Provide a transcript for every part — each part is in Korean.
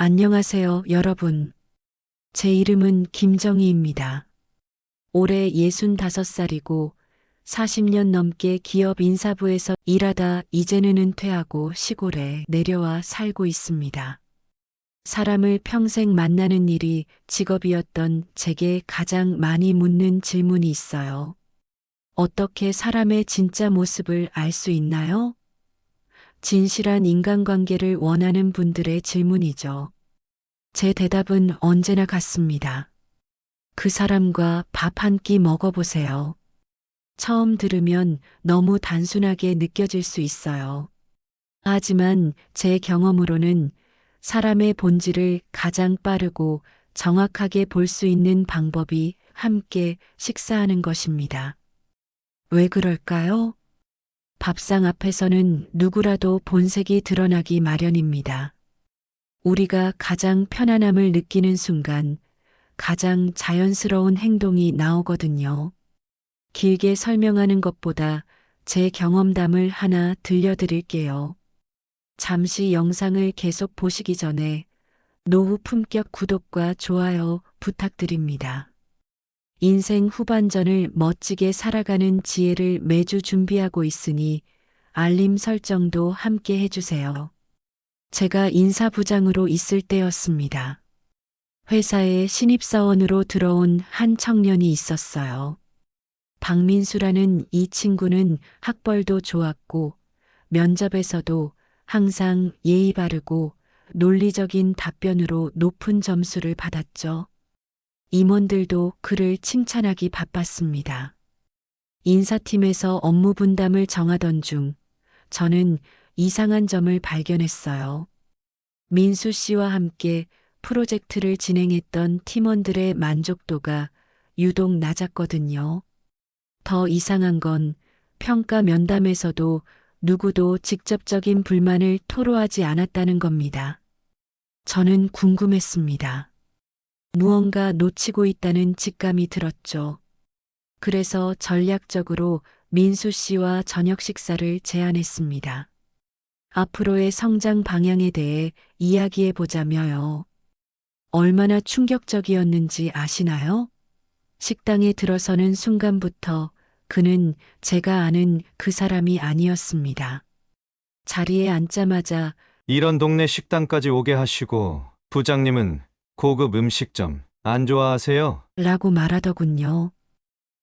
안녕하세요, 여러분. 제 이름은 김정희입니다. 올해 65살이고 40년 넘게 기업 인사부에서 일하다 이제는 은퇴하고 시골에 내려와 살고 있습니다. 사람을 평생 만나는 일이 직업이었던 제게 가장 많이 묻는 질문이 있어요. 어떻게 사람의 진짜 모습을 알 수 있나요? 진실한 인간관계를 원하는 분들의 질문이죠. 제 대답은 언제나 같습니다. 그 사람과 밥 한 끼 먹어보세요. 처음 들으면 너무 단순하게 느껴질 수 있어요. 하지만 제 경험으로는 사람의 본질을 가장 빠르고 정확하게 볼 수 있는 방법이 함께 식사하는 것입니다. 왜 그럴까요? 밥상 앞에서는 누구라도 본색이 드러나기 마련입니다. 우리가 가장 편안함을 느끼는 순간 가장 자연스러운 행동이 나오거든요. 길게 설명하는 것보다 제 경험담을 하나 들려드릴게요. 잠시 영상을 계속 보시기 전에 노후 품격 구독과 좋아요 부탁드립니다. 인생 후반전을 멋지게 살아가는 지혜를 매주 준비하고 있으니 알림 설정도 함께 해주세요. 제가 인사부장으로 있을 때였습니다. 회사에 신입사원으로 들어온 한 청년이 있었어요. 박민수라는 이 친구는 학벌도 좋았고 면접에서도 항상 예의 바르고 논리적인 답변으로 높은 점수를 받았죠. 임원들도 그를 칭찬하기 바빴습니다. 인사팀에서 업무 분담을 정하던 중 저는 이상한 점을 발견했어요. 민수 씨와 함께 프로젝트를 진행했던 팀원들의 만족도가 유독 낮았거든요. 더 이상한 건 평가 면담에서도 누구도 직접적인 불만을 토로하지 않았다는 겁니다. 저는 궁금했습니다. 무언가 놓치고 있다는 직감이 들었죠. 그래서 전략적으로 민수 씨와 저녁 식사를 제안했습니다. 앞으로의 성장 방향에 대해 이야기해 보자며요. 얼마나 충격적이었는지 아시나요? 식당에 들어서는 순간부터 그는 제가 아는 그 사람이 아니었습니다. 자리에 앉자마자 이런 동네 식당까지 오게 하시고 부장님은 고급 음식점 안 좋아하세요? 라고 말하더군요.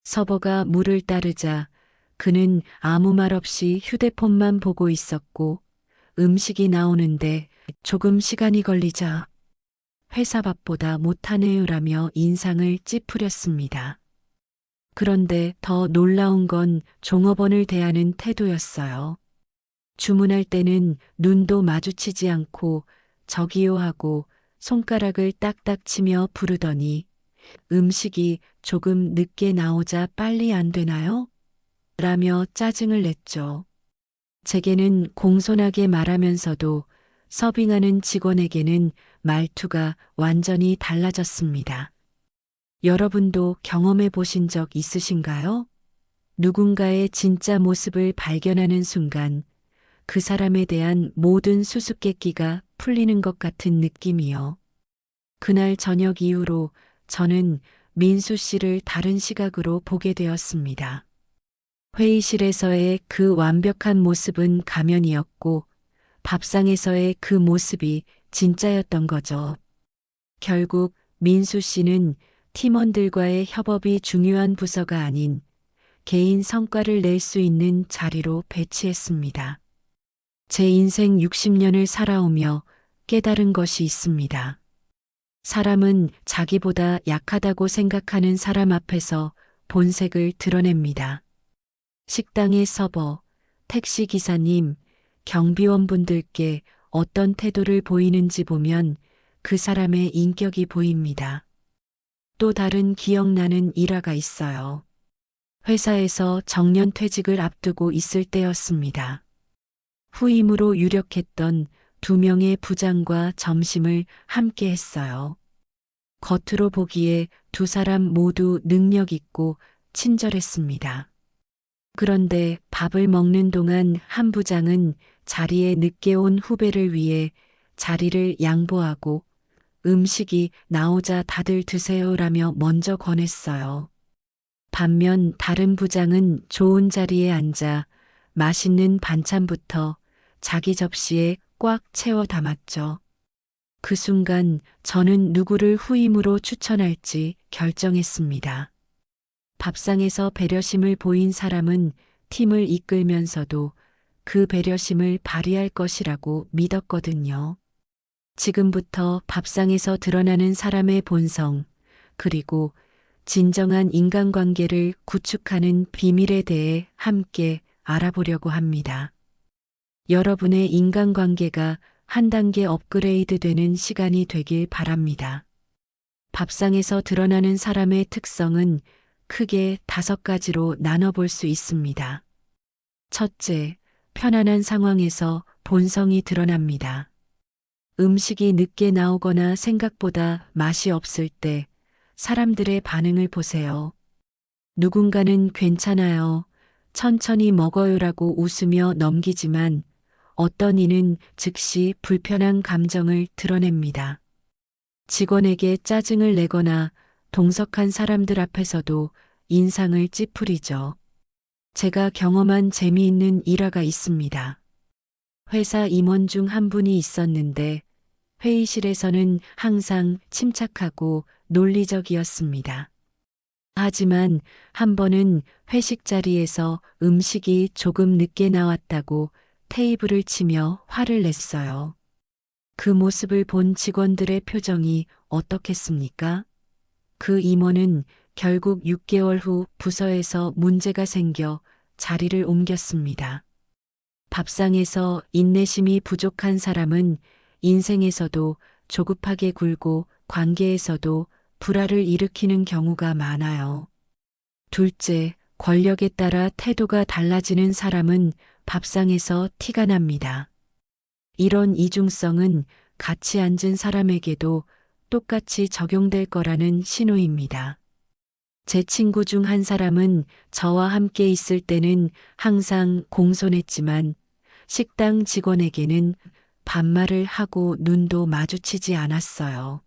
서버가 물을 따르자 그는 아무 말 없이 휴대폰만 보고 있었고 음식이 나오는데 조금 시간이 걸리자 회사 밥보다 못하네요라며 인상을 찌푸렸습니다. 그런데 더 놀라운 건 종업원을 대하는 태도였어요. 주문할 때는 눈도 마주치지 않고 저기요 하고 손가락을 딱딱 치며 부르더니 음식이 조금 늦게 나오자 빨리 안 되나요? 라며 짜증을 냈죠. 제게는 공손하게 말하면서도 서빙하는 직원에게는 말투가 완전히 달라졌습니다. 여러분도 경험해 보신 적 있으신가요? 누군가의 진짜 모습을 발견하는 순간 그 사람에 대한 모든 수수께끼가 풀리는 것 같은 느낌이요. 그날 저녁 이후로 저는 민수 씨를 다른 시각으로 보게 되었습니다. 회의실에서의 그 완벽한 모습은 가면이었고 밥상에서의 그 모습이 진짜였던 거죠. 결국 민수 씨는 팀원들과의 협업이 중요한 부서가 아닌 개인 성과를 낼 수 있는 자리로 배치했습니다. 제 인생 60년을 살아오며 깨달은 것이 있습니다. 사람은 자기보다 약하다고 생각하는 사람 앞에서 본색을 드러냅니다. 식당의 서버, 택시 기사님, 경비원분들께 어떤 태도를 보이는지 보면 그 사람의 인격이 보입니다. 또 다른 기억나는 일화가 있어요. 회사에서 정년퇴직을 앞두고 있을 때였습니다. 후임으로 유력했던 2명의 부장과 점심을 함께 했어요. 겉으로 보기에 두 사람 모두 능력 있고 친절했습니다. 그런데 밥을 먹는 동안 한 부장은 자리에 늦게 온 후배를 위해 자리를 양보하고 음식이 나오자 다들 드세요라며 먼저 권했어요. 반면 다른 부장은 좋은 자리에 앉아 맛있는 반찬부터 자기 접시에 꽉 채워 담았죠. 그 순간 저는 누구를 후임으로 추천할지 결정했습니다. 밥상에서 배려심을 보인 사람은 팀을 이끌면서도 그 배려심을 발휘할 것이라고 믿었거든요. 지금부터 밥상에서 드러나는 사람의 본성, 그리고 진정한 인간관계를 구축하는 비밀에 대해 함께 알아보려고 합니다. 여러분의 인간관계가 한 단계 업그레이드 되는 시간이 되길 바랍니다. 밥상에서 드러나는 사람의 특성은 크게 5가지로 나눠볼 수 있습니다. 첫째, 편안한 상황에서 본성이 드러납니다. 음식이 늦게 나오거나 생각보다 맛이 없을 때 사람들의 반응을 보세요. 누군가는 괜찮아요, 천천히 먹어요라고 웃으며 넘기지만 어떤 이는 즉시 불편한 감정을 드러냅니다. 직원에게 짜증을 내거나 동석한 사람들 앞에서도 인상을 찌푸리죠. 제가 경험한 재미있는 일화가 있습니다. 회사 임원 중 한 분이 있었는데 회의실에서는 항상 침착하고 논리적이었습니다. 하지만 한 번은 회식 자리에서 음식이 조금 늦게 나왔다고 테이블을 치며 화를 냈어요. 그 모습을 본 직원들의 표정이 어떻겠습니까? 그 임원은 결국 6개월 후 부서에서 문제가 생겨 자리를 옮겼습니다. 밥상에서 인내심이 부족한 사람은 인생에서도 조급하게 굴고 관계에서도 불화를 일으키는 경우가 많아요. 둘째, 권력에 따라 태도가 달라지는 사람은 밥상에서 티가 납니다. 이런 이중성은 같이 앉은 사람에게도 똑같이 적용될 거라는 신호입니다. 제 친구 중 한 사람은 저와 함께 있을 때는 항상 공손했지만 식당 직원에게는 반말을 하고 눈도 마주치지 않았어요.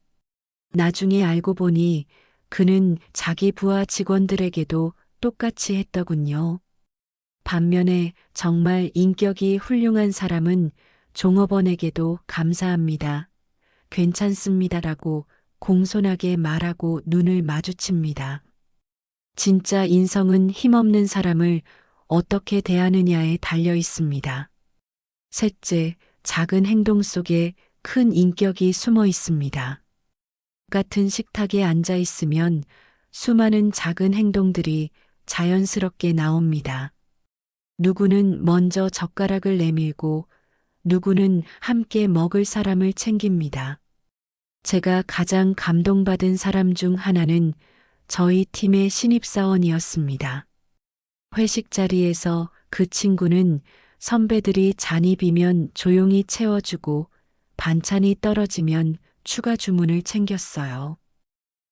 나중에 알고 보니 그는 자기 부하 직원들에게도 똑같이 했더군요. 반면에 정말 인격이 훌륭한 사람은 종업원에게도 감사합니다, 괜찮습니다라고 공손하게 말하고 눈을 마주칩니다. 진짜 인성은 힘없는 사람을 어떻게 대하느냐에 달려 있습니다. 셋째, 작은 행동 속에 큰 인격이 숨어 있습니다. 같은 식탁에 앉아 있으면 수많은 작은 행동들이 자연스럽게 나옵니다. 누구는 먼저 젓가락을 내밀고 누구는 함께 먹을 사람을 챙깁니다. 제가 가장 감동받은 사람 중 하나는 저희 팀의 신입사원이었습니다. 회식 자리에서 그 친구는 선배들이 잔이 비면 조용히 채워주고 반찬이 떨어지면 추가 주문을 챙겼어요.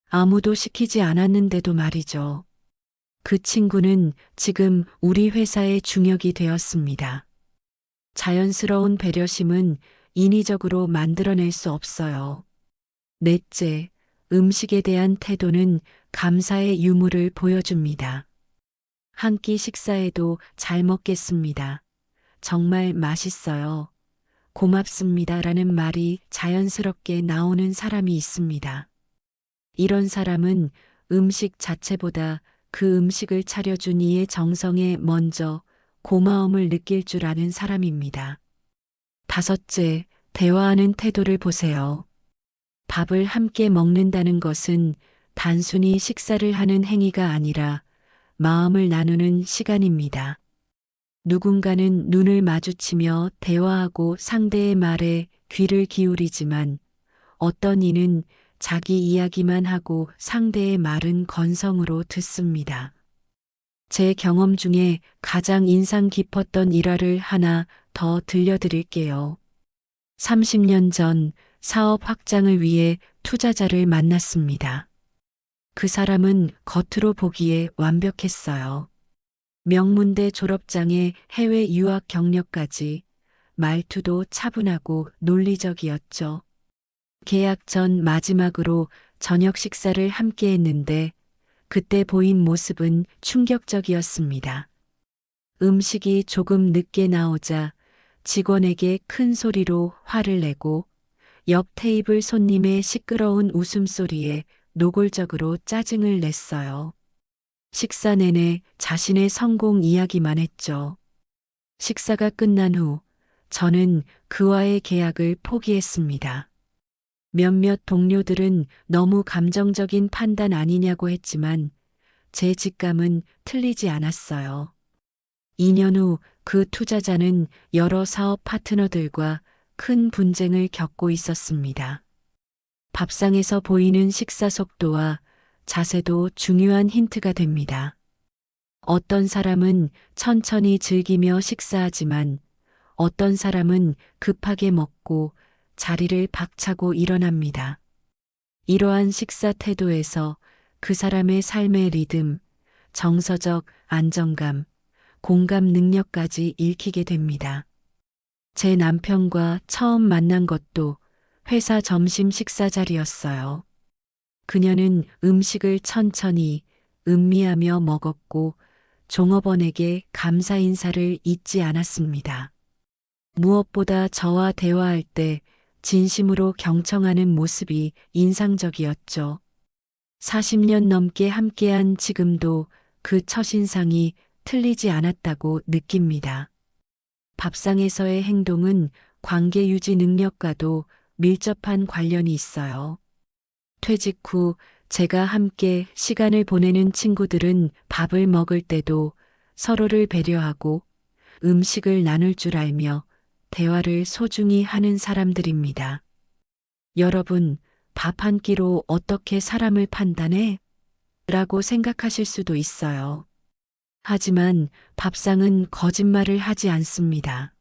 아무도 시키지 않았는데도 말이죠. 그 친구는 지금 우리 회사의 중역이 되었습니다. 자연스러운 배려심은 인위적으로 만들어낼 수 없어요. 넷째, 음식에 대한 태도는 감사의 유무를 보여줍니다. 한 끼 식사에도 잘 먹겠습니다, 정말 맛있어요, 고맙습니다라는 말이 자연스럽게 나오는 사람이 있습니다. 이런 사람은 음식 자체보다 그 음식을 차려준 이의 정성에 먼저 고마움을 느낄 줄 아는 사람입니다. 다섯째, 대화하는 태도를 보세요. 밥을 함께 먹는다는 것은 단순히 식사를 하는 행위가 아니라 마음을 나누는 시간입니다. 누군가는 눈을 마주치며 대화하고 상대의 말에 귀를 기울이지만 어떤 이는 자기 이야기만 하고 상대의 말은 건성으로 듣습니다. 제 경험 중에 가장 인상 깊었던 일화를 하나 더 들려드릴게요. 30년 전 사업 확장을 위해 투자자를 만났습니다. 그 사람은 겉으로 보기에 완벽했어요. 명문대 졸업장에 해외 유학 경력까지, 말투도 차분하고 논리적이었죠. 계약 전 마지막으로 저녁 식사를 함께 했는데 그때 보인 모습은 충격적이었습니다. 음식이 조금 늦게 나오자 직원에게 큰 소리로 화를 내고 옆 테이블 손님의 시끄러운 웃음소리에 노골적으로 짜증을 냈어요. 식사 내내 자신의 성공 이야기만 했죠. 식사가 끝난 후 저는 그와의 계약을 포기했습니다. 몇몇 동료들은 너무 감정적인 판단 아니냐고 했지만 제 직감은 틀리지 않았어요. 2년 후 그 투자자는 여러 사업 파트너들과 큰 분쟁을 겪고 있었습니다. 밥상에서 보이는 식사 속도와 자세도 중요한 힌트가 됩니다. 어떤 사람은 천천히 즐기며 식사하지만 어떤 사람은 급하게 먹고 자리를 박차고 일어납니다. 이러한 식사 태도에서 그 사람의 삶의 리듬, 정서적 안정감, 공감 능력까지 읽히게 됩니다. 제 남편과 처음 만난 것도 회사 점심 식사 자리였어요. 그녀는 음식을 천천히 음미하며 먹었고 종업원에게 감사 인사를 잊지 않았습니다. 무엇보다 저와 대화할 때 진심으로 경청하는 모습이 인상적이었죠. 40년 넘게 함께한 지금도 그 첫인상이 틀리지 않았다고 느낍니다. 밥상에서의 행동은 관계 유지 능력과도 밀접한 관련이 있어요. 퇴직 후 제가 함께 시간을 보내는 친구들은 밥을 먹을 때도 서로를 배려하고 음식을 나눌 줄 알며 대화를 소중히 하는 사람들입니다. 여러분, 밥 한 끼로 어떻게 사람을 판단해? 라고 생각하실 수도 있어요. 하지만 밥상은 거짓말을 하지 않습니다.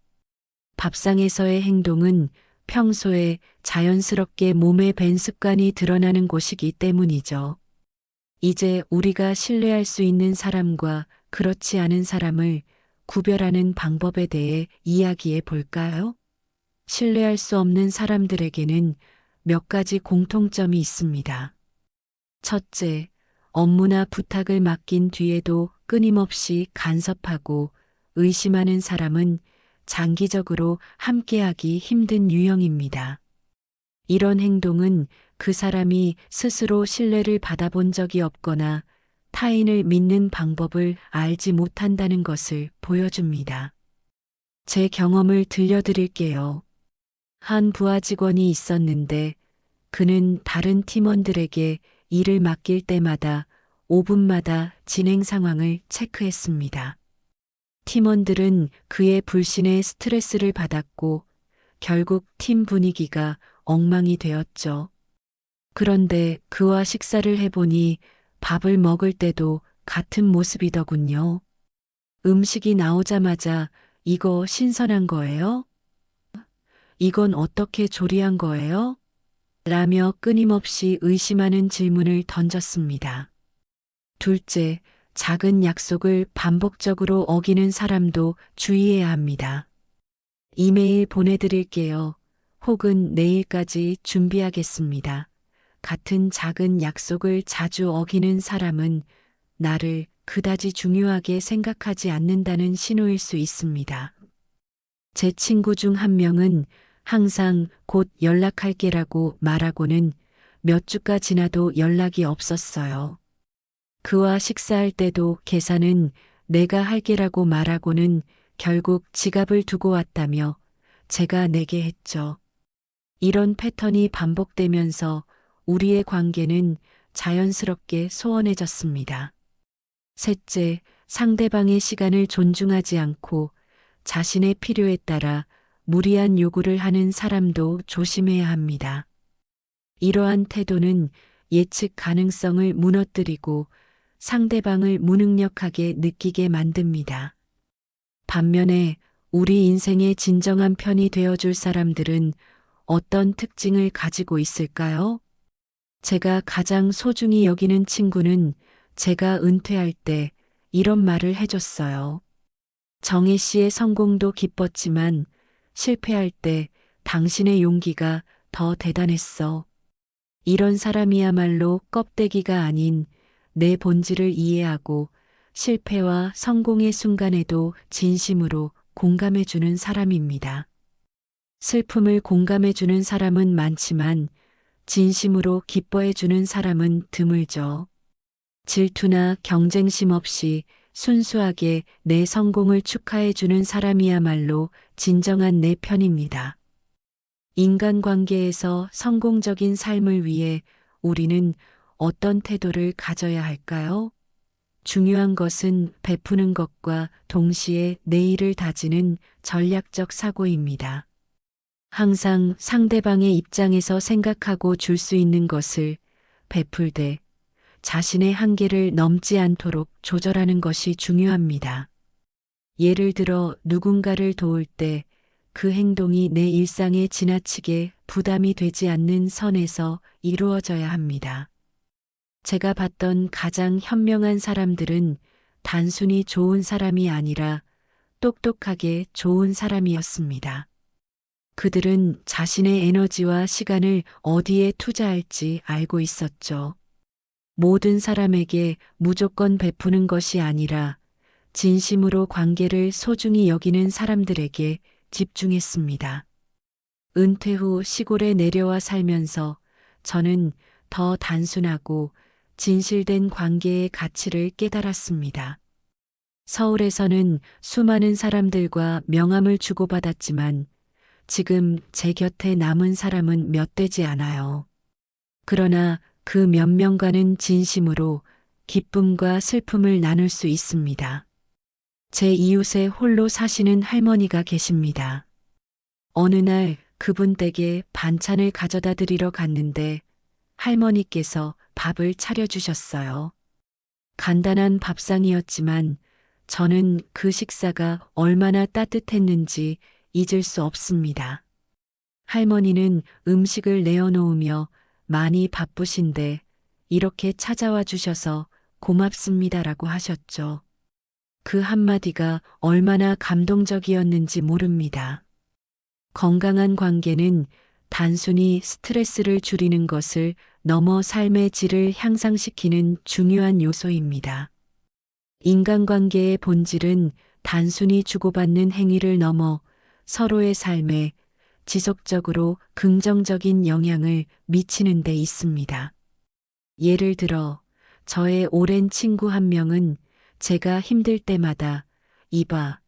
밥상에서의 행동은 평소에 자연스럽게 몸에 밴 습관이 드러나는 곳이기 때문이죠. 이제 우리가 신뢰할 수 있는 사람과 그렇지 않은 사람을 구별하는 방법에 대해 이야기해 볼까요? 신뢰할 수 없는 사람들에게는 몇 가지 공통점이 있습니다. 첫째, 업무나 부탁을 맡긴 뒤에도 끊임없이 간섭하고 의심하는 사람은 장기적으로 함께하기 힘든 유형입니다. 이런 행동은 그 사람이 스스로 신뢰를 받아본 적이 없거나 타인을 믿는 방법을 알지 못한다는 것을 보여줍니다. 제 경험을 들려드릴게요. 한 부하 직원이 있었는데 그는 다른 팀원들에게 일을 맡길 때마다 5분마다 진행 상황을 체크했습니다. 팀원들은 그의 불신에 스트레스를 받았고 결국 팀 분위기가 엉망이 되었죠. 그런데 그와 식사를 해보니 밥을 먹을 때도 같은 모습이더군요. 음식이 나오자마자 이거 신선한 거예요? 이건 어떻게 조리한 거예요? 라며 끊임없이 의심하는 질문을 던졌습니다. 둘째, 작은 약속을 반복적으로 어기는 사람도 주의해야 합니다. 이메일 보내드릴게요. 혹은 내일까지 준비하겠습니다. 같은 작은 약속을 자주 어기는 사람은 나를 그다지 중요하게 생각하지 않는다는 신호일 수 있습니다. 제 친구 중 한 명은 항상 곧 연락할게라고 말하고는 몇 주가 지나도 연락이 없었어요. 그와 식사할 때도 계산은 내가 할게라고 말하고는 결국 지갑을 두고 왔다며 제가 내게 했죠. 이런 패턴이 반복되면서 우리의 관계는 자연스럽게 소원해졌습니다. 셋째, 상대방의 시간을 존중하지 않고 자신의 필요에 따라 무리한 요구를 하는 사람도 조심해야 합니다. 이러한 태도는 예측 가능성을 무너뜨리고 상대방을 무능력하게 느끼게 만듭니다. 반면에 우리 인생의 진정한 편이 되어줄 사람들은 어떤 특징을 가지고 있을까요? 제가 가장 소중히 여기는 친구는 제가 은퇴할 때 이런 말을 해줬어요. 정혜 씨의 성공도 기뻤지만 실패할 때 당신의 용기가 더 대단했어. 이런 사람이야말로 껍데기가 아닌 내 본질을 이해하고 실패와 성공의 순간에도 진심으로 공감해주는 사람입니다. 슬픔을 공감해주는 사람은 많지만 진심으로 기뻐해주는 사람은 드물죠. 질투나 경쟁심 없이 순수하게 내 성공을 축하해주는 사람이야말로 진정한 내 편입니다. 인간관계에서 성공적인 삶을 위해 우리는 어떤 태도를 가져야 할까요? 중요한 것은 베푸는 것과 동시에 내일을 다지는 전략적 사고입니다. 항상 상대방의 입장에서 생각하고 줄 수 있는 것을 베풀 때 자신의 한계를 넘지 않도록 조절하는 것이 중요합니다. 예를 들어 누군가를 도울 때 그 행동이 내 일상에 지나치게 부담이 되지 않는 선에서 이루어져야 합니다. 제가 봤던 가장 현명한 사람들은 단순히 좋은 사람이 아니라 똑똑하게 좋은 사람이었습니다. 그들은 자신의 에너지와 시간을 어디에 투자할지 알고 있었죠. 모든 사람에게 무조건 베푸는 것이 아니라 진심으로 관계를 소중히 여기는 사람들에게 집중했습니다. 은퇴 후 시골에 내려와 살면서 저는 더 단순하고 진실된 관계의 가치를 깨달았습니다. 서울에서는 수많은 사람들과 명함을 주고받았지만 지금 제 곁에 남은 사람은 몇 되지 않아요. 그러나 그 몇 명과는 진심으로 기쁨과 슬픔을 나눌 수 있습니다. 제 이웃에 홀로 사시는 할머니가 계십니다. 어느 날 그분 댁에 반찬을 가져다 드리러 갔는데 할머니께서 밥을 차려주셨어요. 간단한 밥상이었지만 저는 그 식사가 얼마나 따뜻했는지 잊을 수 없습니다. 할머니는 음식을 내어놓으며 많이 바쁘신데 이렇게 찾아와 주셔서 고맙습니다라고 하셨죠. 그 한마디가 얼마나 감동적이었는지 모릅니다. 건강한 관계는 단순히 스트레스를 줄이는 것을 넘어 삶의 질을 향상시키는 중요한 요소입니다. 인간관계의 본질은 단순히 주고받는 행위를 넘어 서로의 삶에 지속적으로 긍정적인 영향을 미치는 데 있습니다. 예를 들어 저의 오랜 친구 한 명은 제가 힘들 때마다 이봐,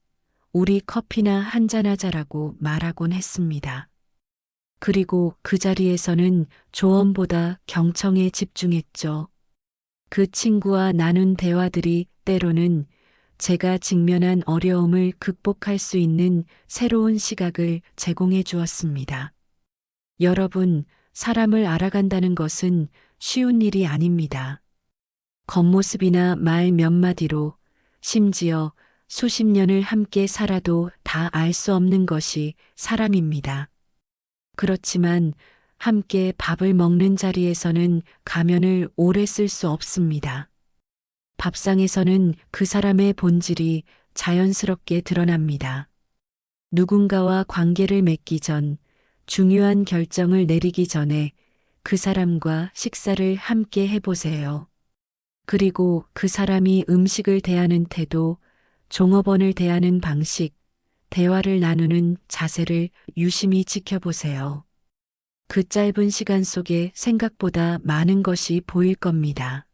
우리 커피나 한잔하자라고 말하곤 했습니다. 그리고 그 자리에서는 조언보다 경청에 집중했죠. 그 친구와 나눈 대화들이 때로는 제가 직면한 어려움을 극복할 수 있는 새로운 시각을 제공해 주었습니다. 여러분, 사람을 알아간다는 것은 쉬운 일이 아닙니다. 겉모습이나 말 몇 마디로 심지어 수십 년을 함께 살아도 다 알 수 없는 것이 사람입니다. 그렇지만 함께 밥을 먹는 자리에서는 가면을 오래 쓸 수 없습니다. 밥상에서는 그 사람의 본질이 자연스럽게 드러납니다. 누군가와 관계를 맺기 전, 중요한 결정을 내리기 전에 그 사람과 식사를 함께 해보세요. 그리고 그 사람이 음식을 대하는 태도, 종업원을 대하는 방식, 대화를 나누는 자세를 유심히 지켜보세요. 그 짧은 시간 속에 생각보다 많은 것이 보일 겁니다.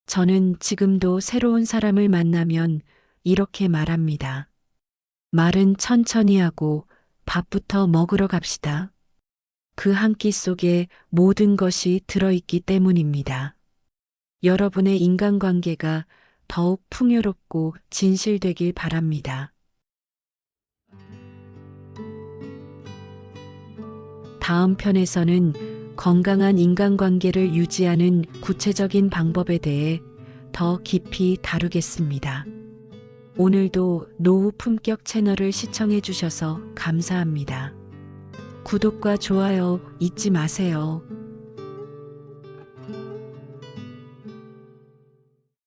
저는 지금도 새로운 사람을 만나면 이렇게 말합니다. 말은 천천히 하고 밥부터 먹으러 갑시다. 그 한 끼 속에 모든 것이 들어있기 때문입니다. 여러분의 인간관계가 더욱 풍요롭고 진실되길 바랍니다. 다음 편에서는 건강한 인간관계를 유지하는 구체적인 방법에 대해 더 깊이 다루겠습니다. 오늘도 노후 품격 채널을 시청해 주셔서 감사합니다. 구독과 좋아요 잊지 마세요.